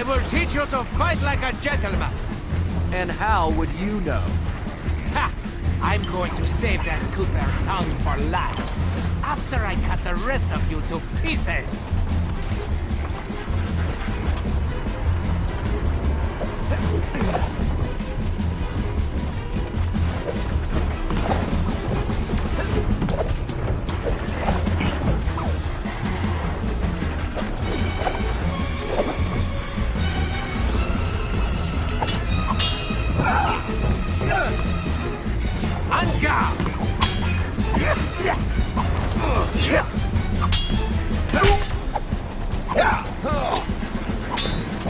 I will teach you to fight like a gentleman. And how would you know? Ha! I'm going to save that Cooper tongue for last. After I cut the rest of you to pieces.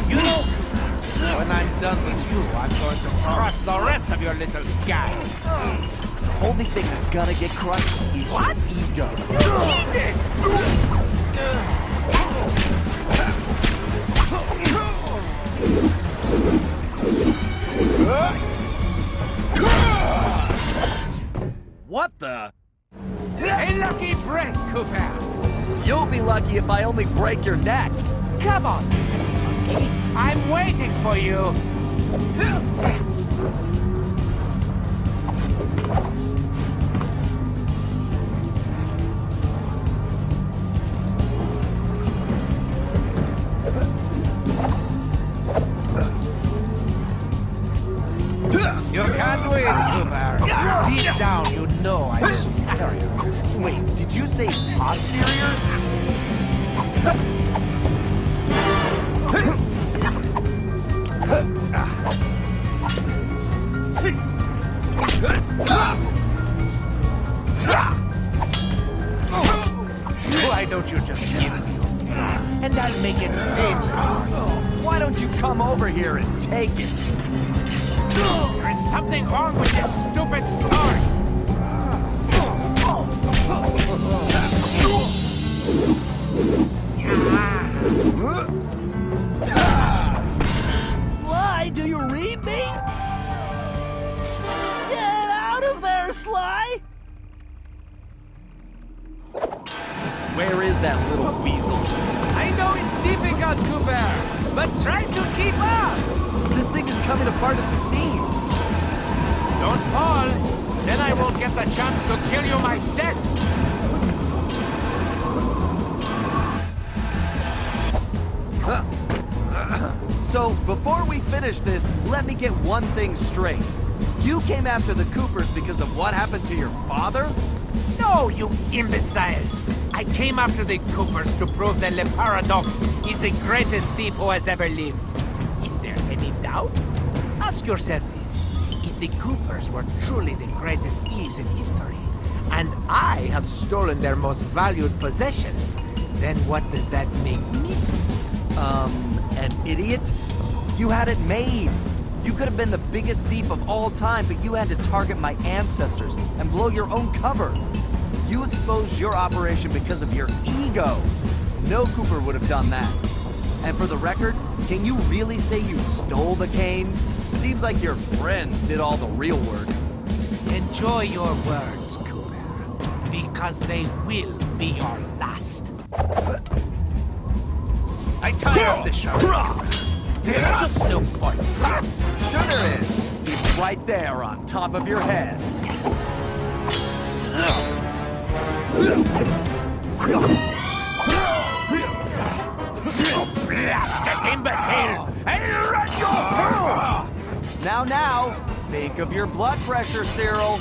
You know, when I'm done with you, I'm going to crush the rest of your little gang. The only thing that's gonna get crushed is What? your ego. You cheated! What the? A lucky break, Cooper! You'll be lucky if I only break your neck. Come on, monkey. I'm waiting for you. You can't win, Cooper. Deep down, you know I'm superior. Wait, did you say posterior? Why don't you just give me your cane, and I'll make it painless for you. Why don't you come over here and take it? There is something wrong with this stupid sword. Sly, do you read me? Get out of there, Sly! Where is that little weasel? I know it's difficult, Cooper, but try to keep up. This thing is coming apart at the seams. Don't fall, then I won't get the chance to kill you myself. So, before we finish this, let me get one thing straight. You came after the Coopers because of what happened to your father? No, you imbecile! I came after the Coopers to prove that Le Paradox is the greatest thief who has ever lived. Is there any doubt? Ask yourself this. If the Coopers were truly the greatest thieves in history, and I have stolen their most valued possessions, then what does that make me? An idiot? You had it made. You could have been the biggest thief of all time, but you had to target my ancestors and blow your own cover. You exposed your operation because of your ego. No Cooper would have done that. And for the record, can you really say you stole the canes? Seems like your friends did all the real work. Enjoy your words, Cooper, because they will be your last. I tire of this show. There's just no point. Sure there is. It's right there on top of your head. Blasted imbecile! I'll run you through! Now, think of your blood pressure, Cyril.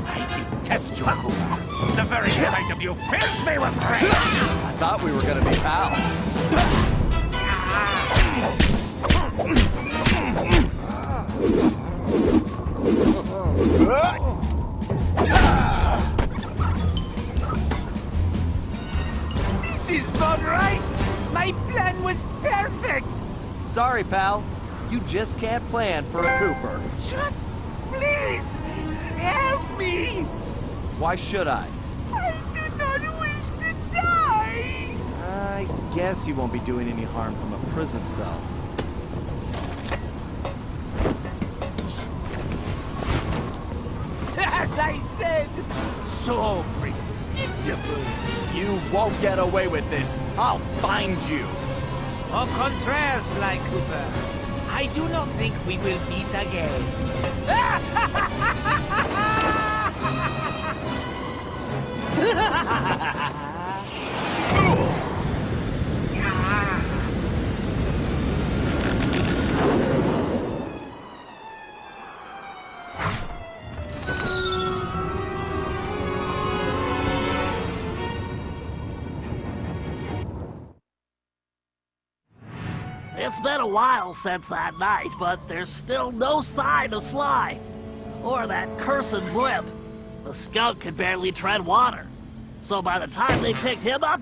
I detest you, Cooper. The very sight of you fills me with rage! I thought we were gonna be pals. This is not right! My plan was perfect! Sorry, pal. You just can't plan for a Cooper. Just please help me! Why should I? I do not wish to die! I guess you won't be doing any harm from a prison cell. I said! So predictable. You won't get away with this. I'll find you. Au contraire, Sly Cooper. I do not think we will meet again. It's been a while since that night, but there's still no sign of Sly. Or that cursed blimp. The skunk could barely tread water. So by the time they picked him up,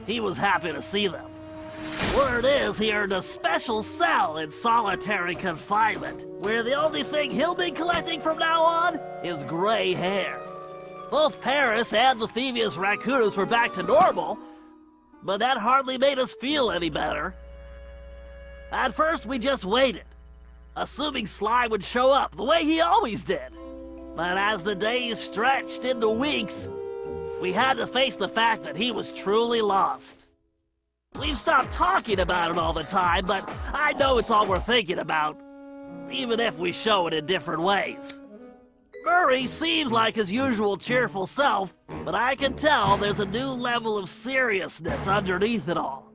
he was happy to see them. Word is he earned a special cell in solitary confinement, where the only thing he'll be collecting from now on is gray hair. Both Paris and the Thieves raccoons were back to normal, but that hardly made us feel any better. At first, we just waited, assuming Sly would show up the way he always did. But as the days stretched into weeks, we had to face the fact that he was truly lost. We've stopped talking about it all the time, but I know it's all we're thinking about, even if we show it in different ways. Murray seems like his usual cheerful self, but I can tell there's a new level of seriousness underneath it all.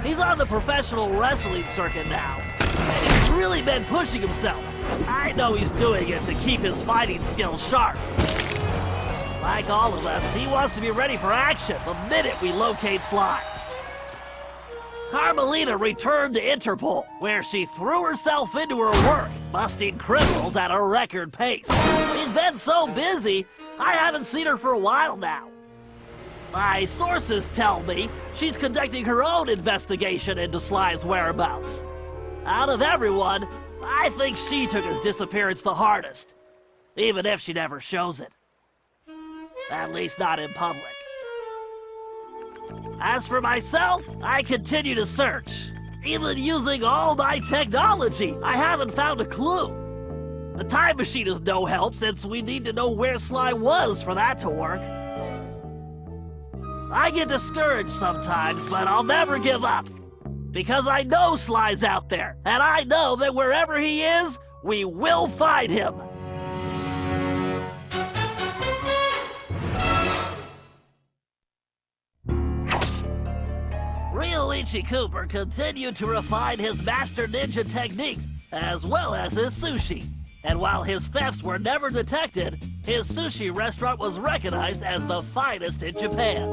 He's on the professional wrestling circuit now, and he's really been pushing himself. I know he's doing it to keep his fighting skills sharp. Like all of us, he wants to be ready for action the minute we locate Sly. Carmelita returned to Interpol, where she threw herself into her work, busting criminals at a record pace. She's been so busy, I haven't seen her for a while now. My sources tell me she's conducting her own investigation into Sly's whereabouts. Out of everyone, I think she took his disappearance the hardest, even if she never shows it. At least not in public. As for myself, I continue to search. Even using all my technology, I haven't found a clue. The time machine is no help since we need to know where Sly was for that to work. I get discouraged sometimes, but I'll never give up. Because I know Sly's out there, and I know that wherever he is, we will find him. Ryoichi Cooper continued to refine his master ninja techniques, as well as his sushi. And while his thefts were never detected, his sushi restaurant was recognized as the finest in Japan.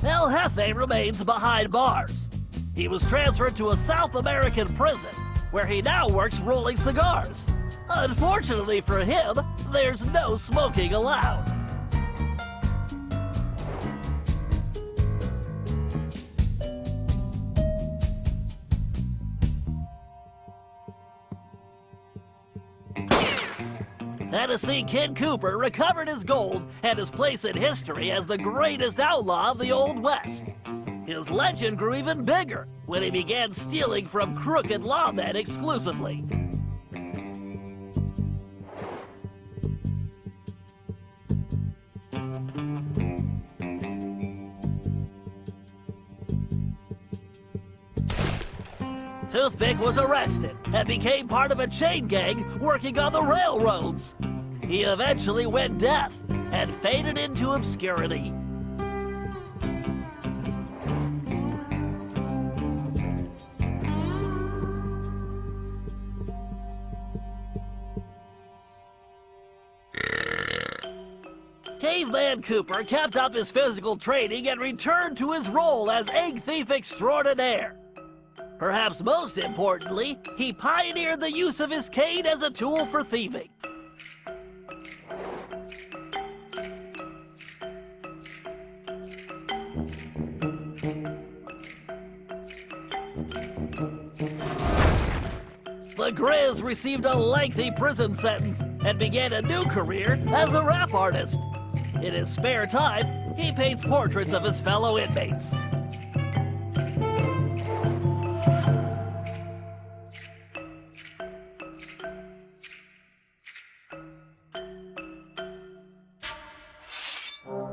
El Jefe remains behind bars. He was transferred to a South American prison, where he now works rolling cigars. Unfortunately for him, there's no smoking allowed. Tennessee Kid Cooper recovered his gold and his place in history as the greatest outlaw of the Old West. His legend grew even bigger when he began stealing from crooked lawmen exclusively. Toothpick was arrested and became part of a chain gang working on the railroads. He eventually went deaf and faded into obscurity. Caveman Cooper kept up his physical training and returned to his role as egg thief extraordinaire. Perhaps most importantly, he pioneered the use of his cane as a tool for thieving. The Grizz received a lengthy prison sentence and began a new career as a rap artist. In his spare time, he paints portraits of his fellow inmates.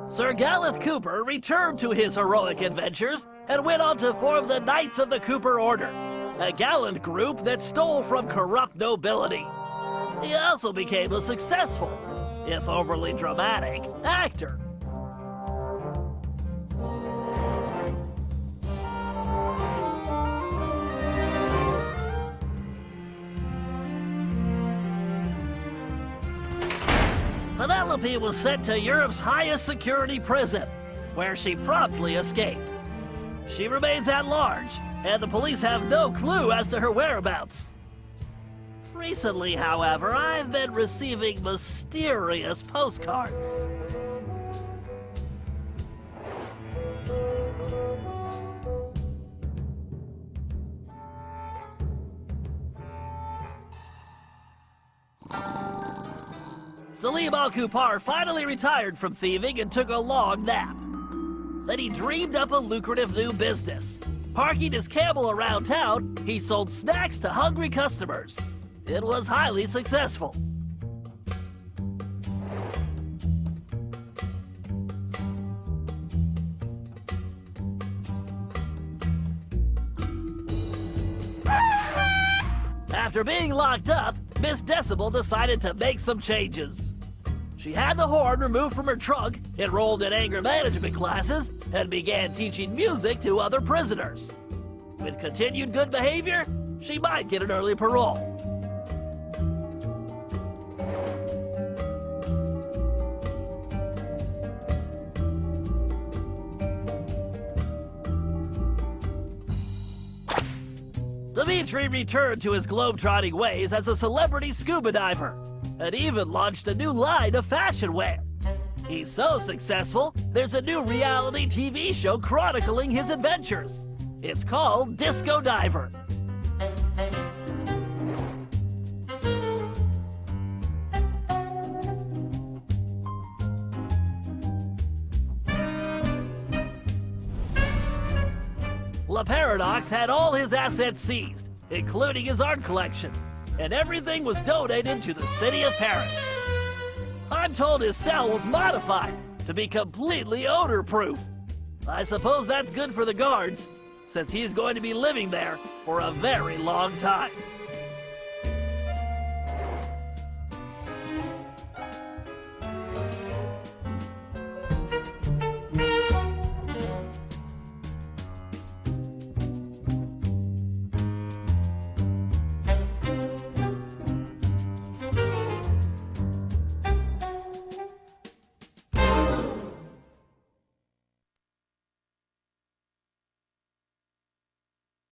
Sir Gallup Cooper returned to his heroic adventures and went on to form the Knights of the Cooper Order, a gallant group that stole from corrupt nobility. He also became a successful, if overly dramatic, actor. Penelope was sent to Europe's highest security prison, where she promptly escaped. She remains at large, and the police have no clue as to her whereabouts. Recently, however, I've been receiving mysterious postcards. Salim Al-Kupar finally retired from thieving and took a long nap. Then he dreamed up a lucrative new business. Parking his camel around town, he sold snacks to hungry customers. It was highly successful. After being locked up, Miss Decibel decided to make some changes. She had the horn removed from her trunk, enrolled in anger management classes, and began teaching music to other prisoners. With continued good behavior, she might get an early parole. Dimitri returned to his globe-trotting ways as a celebrity scuba diver, and even launched a new line of fashion wear. He's so successful, there's a new reality TV show chronicling his adventures. It's called Disco Diver. La Paradox had all his assets seized, including his art collection, and everything was donated to the city of Paris. I'm told his cell was modified to be completely odor-proof. I suppose that's good for the guards, since he's going to be living there for a very long time.